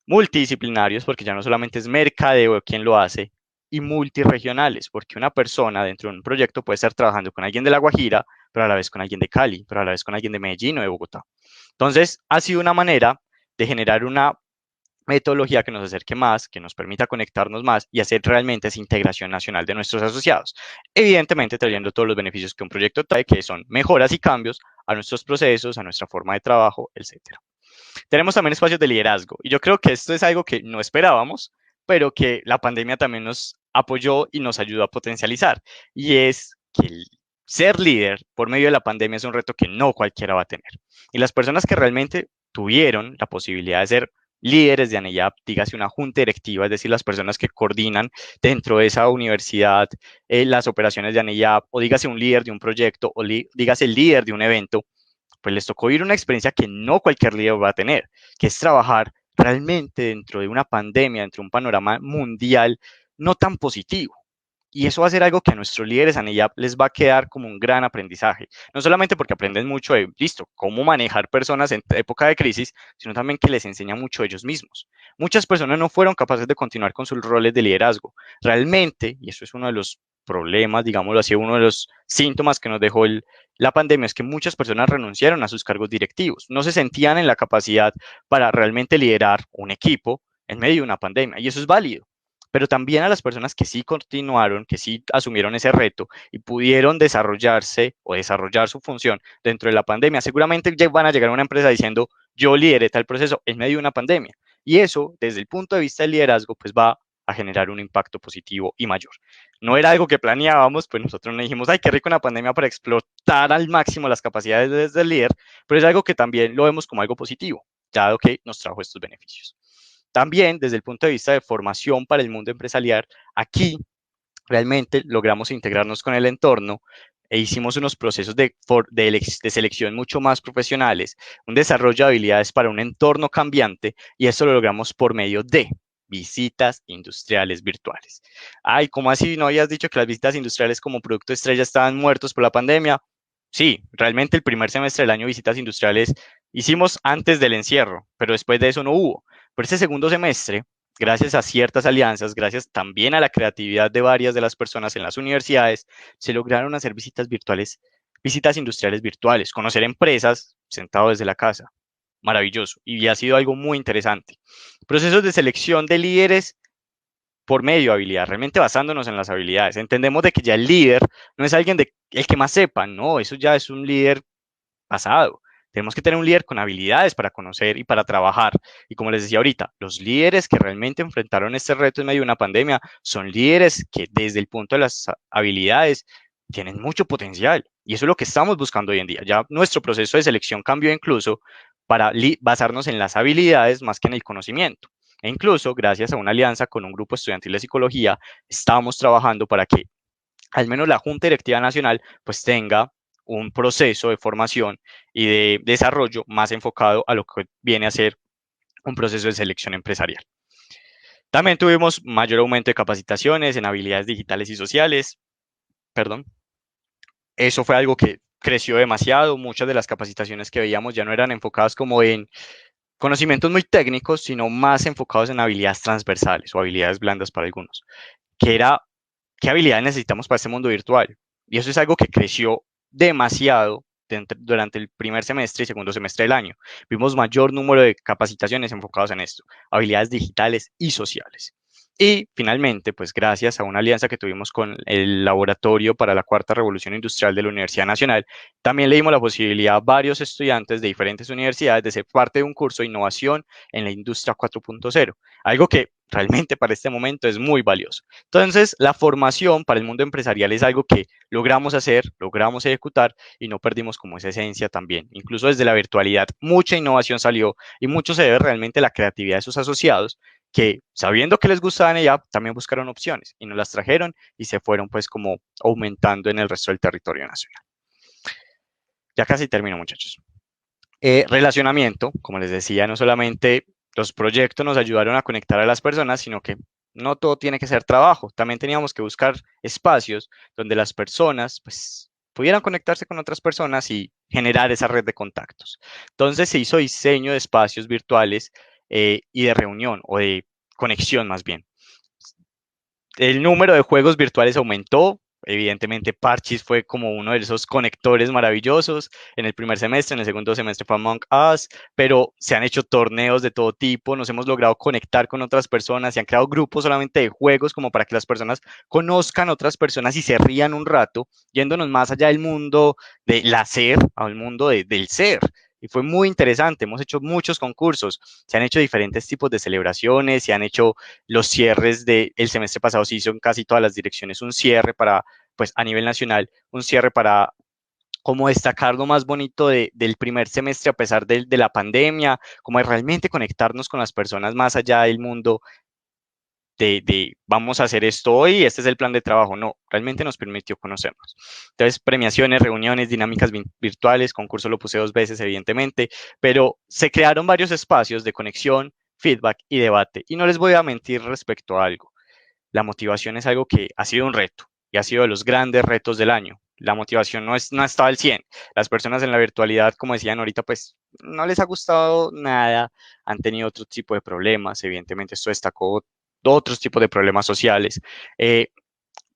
multidisciplinarios, porque ya no solamente es mercadeo quien lo hace, y multiregionales, porque una persona dentro de un proyecto puede estar trabajando con alguien de La Guajira, pero a la vez con alguien de Cali, pero a la vez con alguien de Medellín o de Bogotá. Entonces, ha sido una manera de generar una metodología que nos acerque más, que nos permita conectarnos más y hacer realmente esa integración nacional de nuestros asociados. Evidentemente trayendo todos los beneficios que un proyecto trae, que son mejoras y cambios a nuestros procesos, a nuestra forma de trabajo, etcétera. Tenemos también espacios de liderazgo y yo creo que esto es algo que no esperábamos, pero que la pandemia también nos apoyó y nos ayudó a potencializar. Y es que ser líder por medio de la pandemia es un reto que no cualquiera va a tener. Y las personas que realmente tuvieron la posibilidad de ser líderes de ANEYAP, dígase una junta directiva, es decir, las personas que coordinan dentro de esa universidad las operaciones de ANEYAP, o dígase un líder de un proyecto, o dígase el líder de un evento, pues les tocó vivir una experiencia que no cualquier líder va a tener, que es trabajar realmente dentro de una pandemia, dentro de un panorama mundial no tan positivo. Y eso va a ser algo que a nuestros líderes ANEYAP les va a quedar como un gran aprendizaje. No solamente porque aprenden mucho de, listo, cómo manejar personas en época de crisis, sino también que les enseña mucho a ellos mismos. Muchas personas no fueron capaces de continuar con sus roles de liderazgo. Realmente, y eso es uno de los problemas, digámoslo así, uno de los síntomas que nos dejó la pandemia es que muchas personas renunciaron a sus cargos directivos. No se sentían en la capacidad para realmente liderar un equipo en medio de una pandemia. Y eso es válido, pero también a las personas que sí continuaron, que sí asumieron ese reto y pudieron desarrollarse o desarrollar su función dentro de la pandemia. Seguramente van a llegar a una empresa diciendo, yo lideré tal proceso en medio de una pandemia. Y eso, desde el punto de vista del liderazgo, pues va a generar un impacto positivo y mayor. No era algo que planeábamos, pues nosotros no dijimos, ay, qué rico una pandemia para explotar al máximo las capacidades desde el líder, pero es algo que también lo vemos como algo positivo, dado que nos trajo estos beneficios. También desde el punto de vista de formación para el mundo empresarial, aquí realmente logramos integrarnos con el entorno, e hicimos unos procesos de selección mucho más profesionales, un desarrollo de habilidades para un entorno cambiante, y eso lo logramos por medio de visitas industriales virtuales. Ay, ¿cómo así no habías dicho que las visitas industriales como producto estrella estaban muertos por la pandemia? Sí, realmente el primer semestre del año visitas industriales hicimos antes del encierro, pero después de eso no hubo. Pero este segundo semestre, gracias a ciertas alianzas, gracias también a la creatividad de varias de las personas en las universidades, se lograron hacer visitas virtuales, visitas industriales virtuales, conocer empresas sentado desde la casa. Maravilloso. Y ha sido algo muy interesante. Procesos de selección de líderes por medio de habilidad, realmente basándonos en las habilidades. Entendemos de que ya el líder no es alguien de el que más sepa, no, eso ya es un líder pasado. Tenemos que tener un líder con habilidades para conocer y para trabajar. Y como les decía ahorita, los líderes que realmente enfrentaron este reto en medio de una pandemia son líderes que desde el punto de las habilidades tienen mucho potencial. Y eso es lo que estamos buscando hoy en día. Ya nuestro proceso de selección cambió incluso para basarnos en las habilidades más que en el conocimiento. E incluso, gracias a una alianza con un grupo estudiantil de psicología, estábamos trabajando para que al menos la Junta Directiva Nacional pues tenga un proceso de formación y de desarrollo más enfocado a lo que viene a ser un proceso de selección empresarial. También tuvimos mayor aumento de capacitaciones en habilidades digitales y sociales, perdón. Eso fue algo que creció demasiado. Muchas de las capacitaciones que veíamos ya no eran enfocadas como en conocimientos muy técnicos, sino más enfocados en habilidades transversales o habilidades blandas para algunos, que era qué habilidades necesitamos para este mundo virtual. Y eso es algo que creció demasiado durante el primer semestre y segundo semestre del año. Vimos mayor número de capacitaciones enfocadas en esto, habilidades digitales y sociales. Y finalmente, pues gracias a una alianza que tuvimos con el Laboratorio para la Cuarta Revolución Industrial de la Universidad Nacional, también le dimos la posibilidad a varios estudiantes de diferentes universidades de ser parte de un curso de innovación en la industria 4.0, algo que realmente para este momento es muy valioso. Entonces, la formación para el mundo empresarial es algo que logramos hacer, logramos ejecutar y no perdimos como esa esencia también. Incluso desde la virtualidad, mucha innovación salió y mucho se debe realmente a la creatividad de sus asociados que sabiendo que les gustaban ella, también buscaron opciones y nos las trajeron y se fueron pues como aumentando en el resto del territorio nacional. Ya casi termino, muchachos. Relacionamiento, como les decía, no solamente los proyectos nos ayudaron a conectar a las personas, sino que no todo tiene que ser trabajo. También teníamos que buscar espacios donde las personas pues, pudieran conectarse con otras personas y generar esa red de contactos. Entonces se hizo diseño de espacios virtuales y de reunión o de conexión más bien. El número de juegos virtuales aumentó. Evidentemente, Parchis fue como uno de esos conectores maravillosos en el primer semestre, en el segundo semestre fue Among Us, pero se han hecho torneos de todo tipo, nos hemos logrado conectar con otras personas, se han creado grupos solamente de juegos como para que las personas conozcan otras personas y se rían un rato, yéndonos más allá del mundo del hacer al mundo del ser. Y fue muy interesante, hemos hecho muchos concursos, se han hecho diferentes tipos de celebraciones, se han hecho los cierres del semestre pasado, se hizo en casi todas las direcciones un cierre para, pues a nivel nacional, un cierre para como destacar lo más bonito del primer semestre a pesar de la pandemia, como de realmente conectarnos con las personas más allá del mundo vamos a hacer esto hoy, este es el plan de trabajo. No, realmente nos permitió conocernos. Entonces, premiaciones, reuniones, dinámicas virtuales, concurso lo puse 2 veces, evidentemente, pero se crearon varios espacios de conexión, feedback y debate. Y no les voy a mentir respecto a algo. La motivación es algo que ha sido un reto y ha sido de los grandes retos del año. La motivación no ha estado al 100. Las personas en la virtualidad, como decían ahorita, pues no les ha gustado nada, han tenido otro tipo de problemas, evidentemente esto destacó otros tipos de problemas sociales,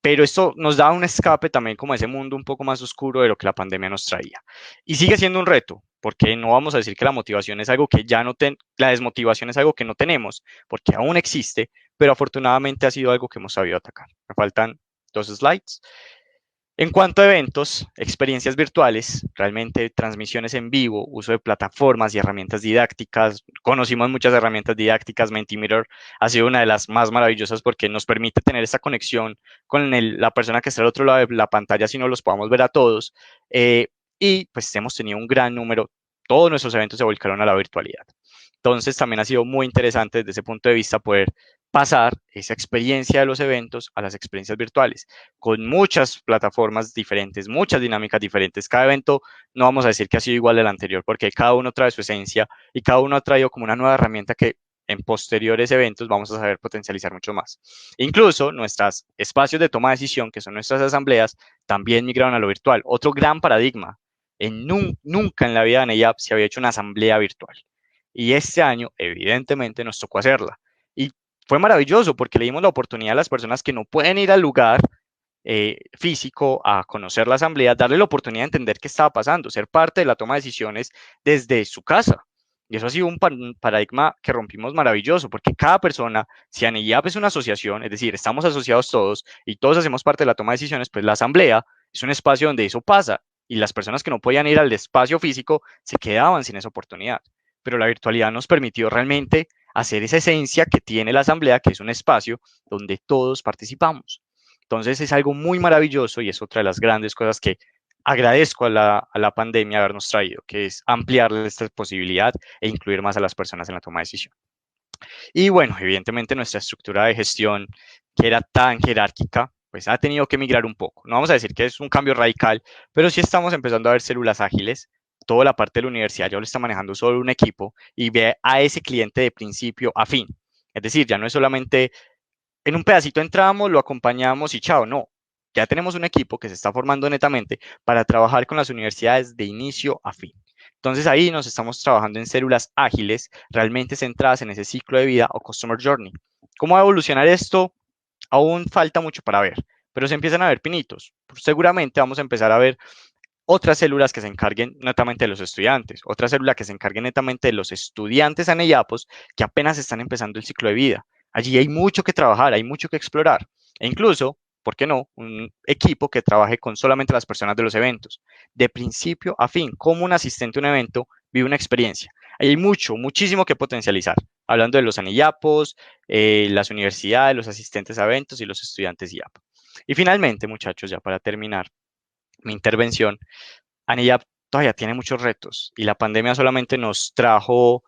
pero esto nos da un escape también como ese mundo un poco más oscuro de lo que la pandemia nos traía. Y sigue siendo un reto, porque no vamos a decir que la motivación es algo que ya no la desmotivación es algo que no tenemos, porque aún existe, pero afortunadamente ha sido algo que hemos sabido atacar. Me faltan 2 slides. En cuanto a eventos, experiencias virtuales, realmente transmisiones en vivo, uso de plataformas y herramientas didácticas, conocimos muchas herramientas didácticas, Mentimeter ha sido una de las más maravillosas porque nos permite tener esta conexión con la persona que está al otro lado de la pantalla, si no los podamos ver a todos, y pues hemos tenido un gran número, todos nuestros eventos se volcaron a la virtualidad. Entonces también ha sido muy interesante desde ese punto de vista poder pasar esa experiencia de los eventos a las experiencias virtuales, con muchas plataformas diferentes, muchas dinámicas diferentes. Cada evento no vamos a decir que ha sido igual al anterior, porque cada uno trae su esencia y cada uno ha traído como una nueva herramienta que en posteriores eventos vamos a saber potencializar mucho más. Incluso nuestros espacios de toma de decisión, que son nuestras asambleas, también migraron a lo virtual. Otro gran paradigma. Nunca en la vida de NEIAP se había hecho una asamblea virtual. Y este año, evidentemente, nos tocó hacerla. Y fue maravilloso porque le dimos la oportunidad a las personas que no pueden ir al lugar físico a conocer la asamblea, darle la oportunidad de entender qué estaba pasando, ser parte de la toma de decisiones desde su casa. Y eso ha sido un paradigma que rompimos maravilloso, porque cada persona, si ANEIAP es una asociación, es decir, estamos asociados todos y todos hacemos parte de la toma de decisiones, pues la asamblea es un espacio donde eso pasa y las personas que no podían ir al espacio físico se quedaban sin esa oportunidad. Pero la virtualidad nos permitió realmente hacer esa esencia que tiene la asamblea, que es un espacio donde todos participamos. Entonces es algo muy maravilloso y es otra de las grandes cosas que agradezco a la pandemia habernos traído, que es ampliar esta posibilidad e incluir más a las personas en la toma de decisión. Y bueno, evidentemente nuestra estructura de gestión, que era tan jerárquica, pues ha tenido que migrar un poco. No vamos a decir que es un cambio radical, pero sí estamos empezando a ver células ágiles. Toda la parte de la universidad ya lo está manejando solo un equipo y ve a ese cliente de principio a fin. Es decir, ya no es solamente en un pedacito entramos, lo acompañamos y chao, no. Ya tenemos un equipo que se está formando netamente para trabajar con las universidades de inicio a fin. Entonces ahí nos estamos trabajando en células ágiles, realmente centradas en ese ciclo de vida o Customer Journey. ¿Cómo va a evolucionar esto? Aún falta mucho para ver, pero se empiezan a ver pinitos. Seguramente vamos a empezar a ver otras células que se encarguen netamente de los estudiantes, otra célula que se encargue netamente de los estudiantes anellapos que apenas están empezando el ciclo de vida. Allí hay mucho que trabajar, hay mucho que explorar. E incluso, ¿por qué no? Un equipo que trabaje con solamente las personas de los eventos. De principio a fin, como un asistente a un evento vive una experiencia. Hay mucho, muchísimo que potencializar. Hablando de los anellapos, las universidades, los asistentes a eventos y los estudiantes IAP. Y finalmente, muchachos, ya para terminar mi intervención, Anilla todavía tiene muchos retos y la pandemia solamente nos trajo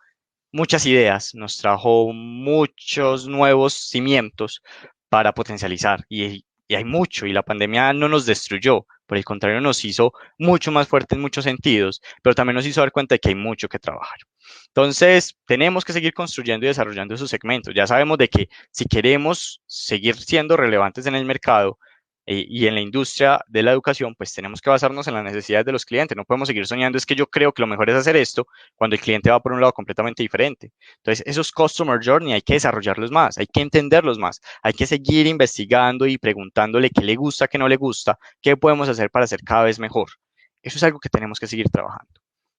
muchas ideas, nos trajo muchos nuevos cimientos para potencializar y hay mucho y la pandemia no nos destruyó, por el contrario nos hizo mucho más fuertes en muchos sentidos, pero también nos hizo dar cuenta de que hay mucho que trabajar. Entonces, tenemos que seguir construyendo y desarrollando esos segmentos. Ya sabemos de que si queremos seguir siendo relevantes en el mercado, y en la industria de la educación, pues tenemos que basarnos en las necesidades de los clientes. No podemos seguir soñando, es que yo creo que lo mejor es hacer esto cuando el cliente va por un lado completamente diferente. Entonces, esos Customer Journey hay que desarrollarlos más, hay que entenderlos más, hay que seguir investigando y preguntándole qué le gusta, qué no le gusta, qué podemos hacer para ser cada vez mejor. Eso es algo que tenemos que seguir trabajando.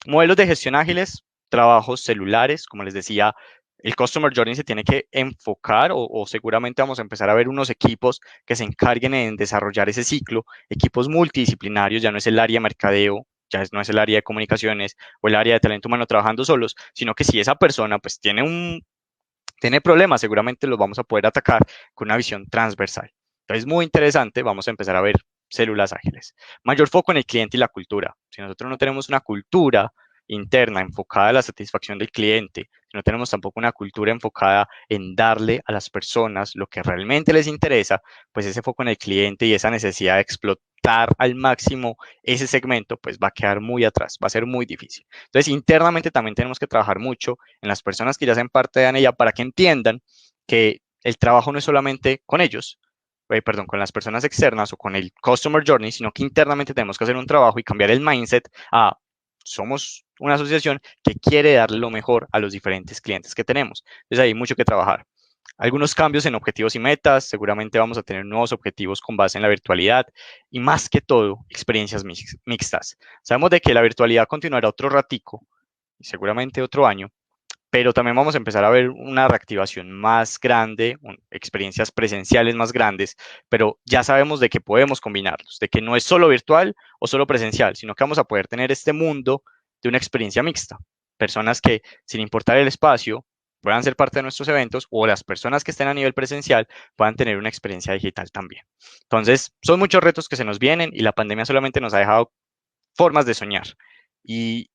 Modelos de gestión ágiles, trabajos celulares, como les decía, el Customer Journey se tiene que enfocar o seguramente vamos a empezar a ver unos equipos que se encarguen en desarrollar ese ciclo, equipos multidisciplinarios, ya no es el área de mercadeo, ya no es el área de comunicaciones o el área de talento humano trabajando solos, sino que si esa persona pues tiene problemas, seguramente los vamos a poder atacar con una visión transversal. Entonces, muy interesante, vamos a empezar a ver células ágiles. Mayor foco en el cliente y la cultura. Si nosotros no tenemos una cultura interna enfocada a la satisfacción del cliente, si no tenemos tampoco una cultura enfocada en darle a las personas lo que realmente les interesa, pues ese foco en el cliente y esa necesidad de explotar al máximo ese segmento, pues va a quedar muy atrás, va a ser muy difícil. Entonces, internamente también tenemos que trabajar mucho en las personas que ya sean parte de ANELLA para que entiendan que el trabajo no es solamente con ellos, perdón, con las personas externas o con el Customer Journey, sino que internamente tenemos que hacer un trabajo y cambiar el mindset a somos una asociación que quiere darle lo mejor a los diferentes clientes que tenemos. Entonces hay mucho que trabajar. Algunos cambios en objetivos y metas, seguramente vamos a tener nuevos objetivos con base en la virtualidad y más que todo, experiencias mixtas. Sabemos de que la virtualidad continuará otro ratico y seguramente otro año, pero también vamos a empezar a ver una reactivación más grande, experiencias presenciales más grandes, pero ya sabemos de que podemos combinarlos, de que no es solo virtual o solo presencial, sino que vamos a poder tener este mundo de una experiencia mixta. Personas que, sin importar el espacio, puedan ser parte de nuestros eventos o las personas que estén a nivel presencial puedan tener una experiencia digital también. Entonces, son muchos retos que se nos vienen y la pandemia solamente nos ha dejado formas de soñar. Y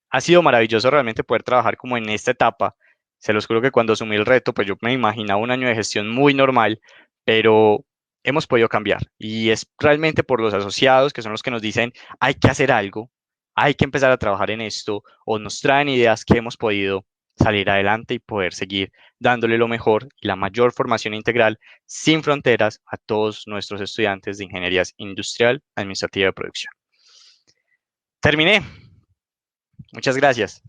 ha sido maravilloso realmente poder trabajar como en esta etapa Se los juro que cuando asumí el reto, pues yo me imaginaba un año de gestión muy normal, pero hemos podido cambiar. Y es realmente por los asociados, que son los que nos dicen, hay que hacer algo, hay que empezar a trabajar en esto, o nos traen ideas que hemos podido salir adelante y poder seguir dándole lo mejor y la mayor formación integral sin fronteras a todos nuestros estudiantes de ingeniería industrial, administrativa y de producción. Terminé. Muchas gracias.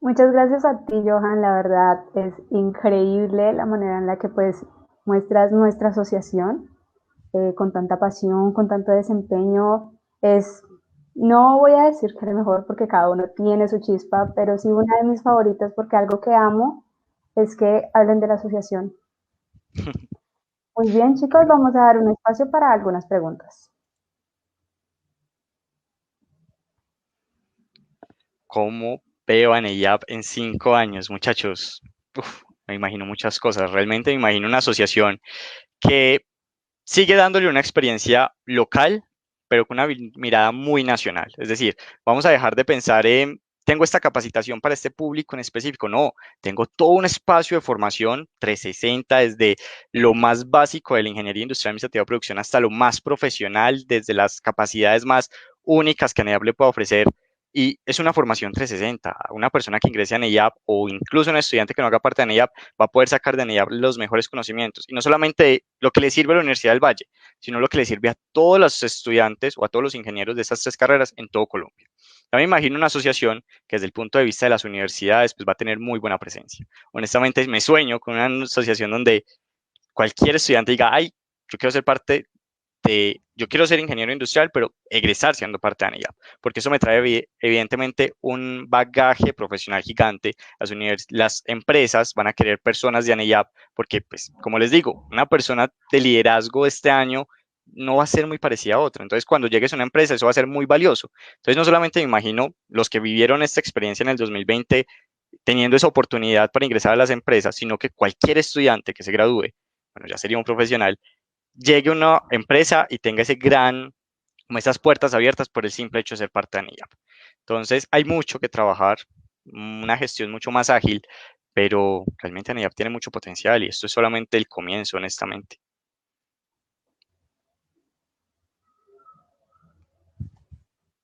Muchas gracias a ti, Johan. La verdad es increíble la manera en la que pues muestras nuestra asociación con tanta pasión, con tanto desempeño. Es, no voy a decir que es mejor porque cada uno tiene su chispa, pero sí una de mis favoritas porque algo que amo es que hablen de la asociación. Muy bien, chicos, vamos a dar un espacio para algunas preguntas. ¿Cómo veo a NEIAP en 5 años, muchachos? Uf, me imagino muchas cosas. Realmente me imagino una asociación que sigue dándole una experiencia local, pero con una mirada muy nacional. Es decir, vamos a dejar de pensar en, tengo esta capacitación para este público en específico. No, tengo todo un espacio de formación 360, desde lo más básico de la ingeniería industrial administrativa de producción hasta lo más profesional, desde las capacidades más únicas que NEIAP le puede ofrecer. Y es una formación 360. Una persona que ingrese a NEIAP o incluso un estudiante que no haga parte de NEIAP va a poder sacar de NEIAP los mejores conocimientos. Y no solamente lo que le sirve a la Universidad del Valle, sino lo que le sirve a todos los estudiantes o a todos los ingenieros de estas 3 carreras en todo Colombia. Yo me imagino una asociación que desde el punto de vista de las universidades pues va a tener muy buena presencia. Honestamente me sueño con una asociación donde cualquier estudiante diga, ay, yo quiero ser parte yo quiero ser ingeniero industrial, pero egresar siendo parte de ANEIAP, porque eso me trae evidentemente un bagaje profesional gigante. Las empresas van a querer personas de ANEIAP, porque, pues, como les digo, una persona de liderazgo este año no va a ser muy parecida a otra. Entonces, cuando llegues a una empresa, eso va a ser muy valioso. Entonces, no solamente me imagino los que vivieron esta experiencia en el 2020 teniendo esa oportunidad para ingresar a las empresas, sino que cualquier estudiante que se gradúe, bueno, ya sería un profesional, llegue a una empresa y tenga ese gran, como esas puertas abiertas por el simple hecho de ser parte de NEIAP. Entonces, hay mucho que trabajar, una gestión mucho más ágil, pero realmente NEIAP tiene mucho potencial y esto es solamente el comienzo, honestamente.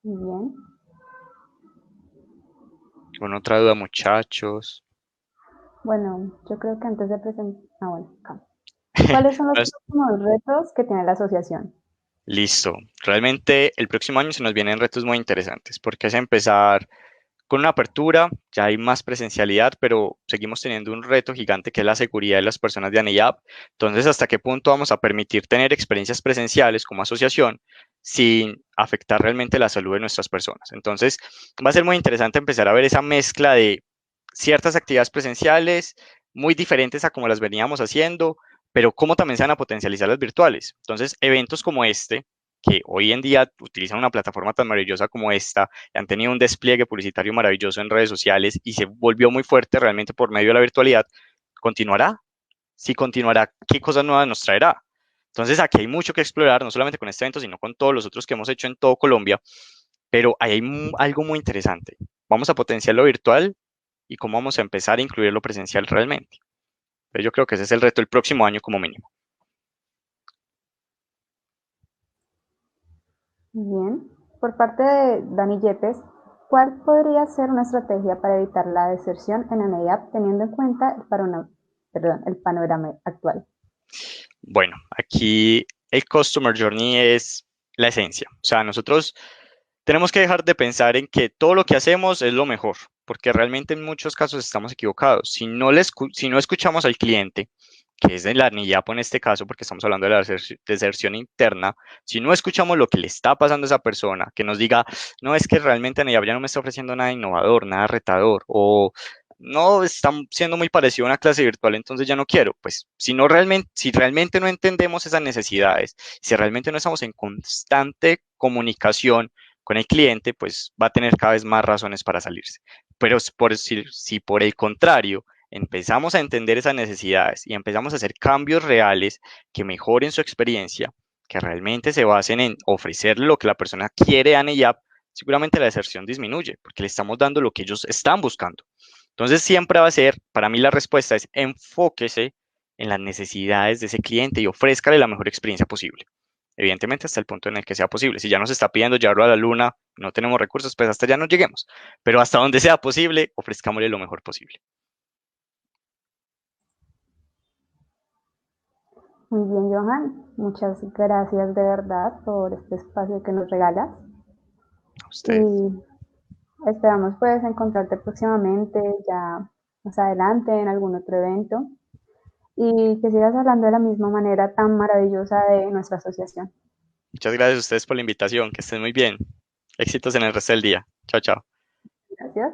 Muy bien. ¿Con otra duda, muchachos? Bueno, yo creo que antes de presentar... Ah, bueno, acá. ¿Cuáles son los próximos retos que tiene la asociación? Listo. Realmente el próximo año se nos vienen retos muy interesantes porque es empezar con una apertura, ya hay más presencialidad, pero seguimos teniendo un reto gigante que es la seguridad de las personas de ANEIAP. Entonces, ¿hasta qué punto vamos a permitir tener experiencias presenciales como asociación sin afectar realmente la salud de nuestras personas? Entonces, va a ser muy interesante empezar a ver esa mezcla de ciertas actividades presenciales muy diferentes a como las veníamos haciendo, pero cómo también se van a potencializar las virtuales. Entonces, eventos como este, que hoy en día utilizan una plataforma tan maravillosa como esta, han tenido un despliegue publicitario maravilloso en redes sociales y se volvió muy fuerte realmente por medio de la virtualidad, ¿continuará? Si continuará, ¿qué cosas nuevas nos traerá? Entonces aquí hay mucho que explorar, no solamente con este evento, sino con todos los otros que hemos hecho en todo Colombia, pero ahí hay algo muy interesante. Vamos a potenciar lo virtual y cómo vamos a empezar a incluir lo presencial realmente. Pero yo creo que ese es el reto del próximo año como mínimo. Bien. Por parte de Dani Yepes, ¿cuál podría ser una estrategia para evitar la deserción en ANEAP teniendo en cuenta el panorama actual? Bueno, aquí el Customer Journey es la esencia. O sea, nosotros tenemos que dejar de pensar en que todo lo que hacemos es lo mejor, porque realmente en muchos casos estamos equivocados. Si no escuchamos al cliente, que es el anillapo en este caso, porque estamos hablando de la deserción interna, si no escuchamos lo que le está pasando a esa persona, que nos diga, no, es que realmente Anillapo ya no me está ofreciendo nada innovador, nada retador, o no, está siendo muy parecido a una clase virtual, entonces ya no quiero. Pues si realmente no entendemos esas necesidades, si realmente no estamos en constante comunicación con el cliente, pues va a tener cada vez más razones para salirse. Pero si por el contrario empezamos a entender esas necesidades y empezamos a hacer cambios reales que mejoren su experiencia, que realmente se basen en ofrecer lo que la persona quiere a NEIAP, seguramente la deserción disminuye, porque le estamos dando lo que ellos están buscando. Entonces siempre va a ser, para mí la respuesta es enfóquese en las necesidades de ese cliente y ofrézcale la mejor experiencia posible. Evidentemente hasta el punto en el que sea posible. Si ya nos está pidiendo llevarlo a la luna, no tenemos recursos, pues hasta allá no lleguemos. Pero hasta donde sea posible, ofrezcámosle lo mejor posible. Muy bien, Johan. Muchas gracias de verdad por este espacio que nos regalas. A usted. Y esperamos pues encontrarte próximamente, ya más adelante, en algún otro evento. Y que sigas hablando de la misma manera tan maravillosa de nuestra asociación. Muchas gracias a ustedes por la invitación. Que estén muy bien. Éxitos en el resto del día. Chao, chao. Gracias.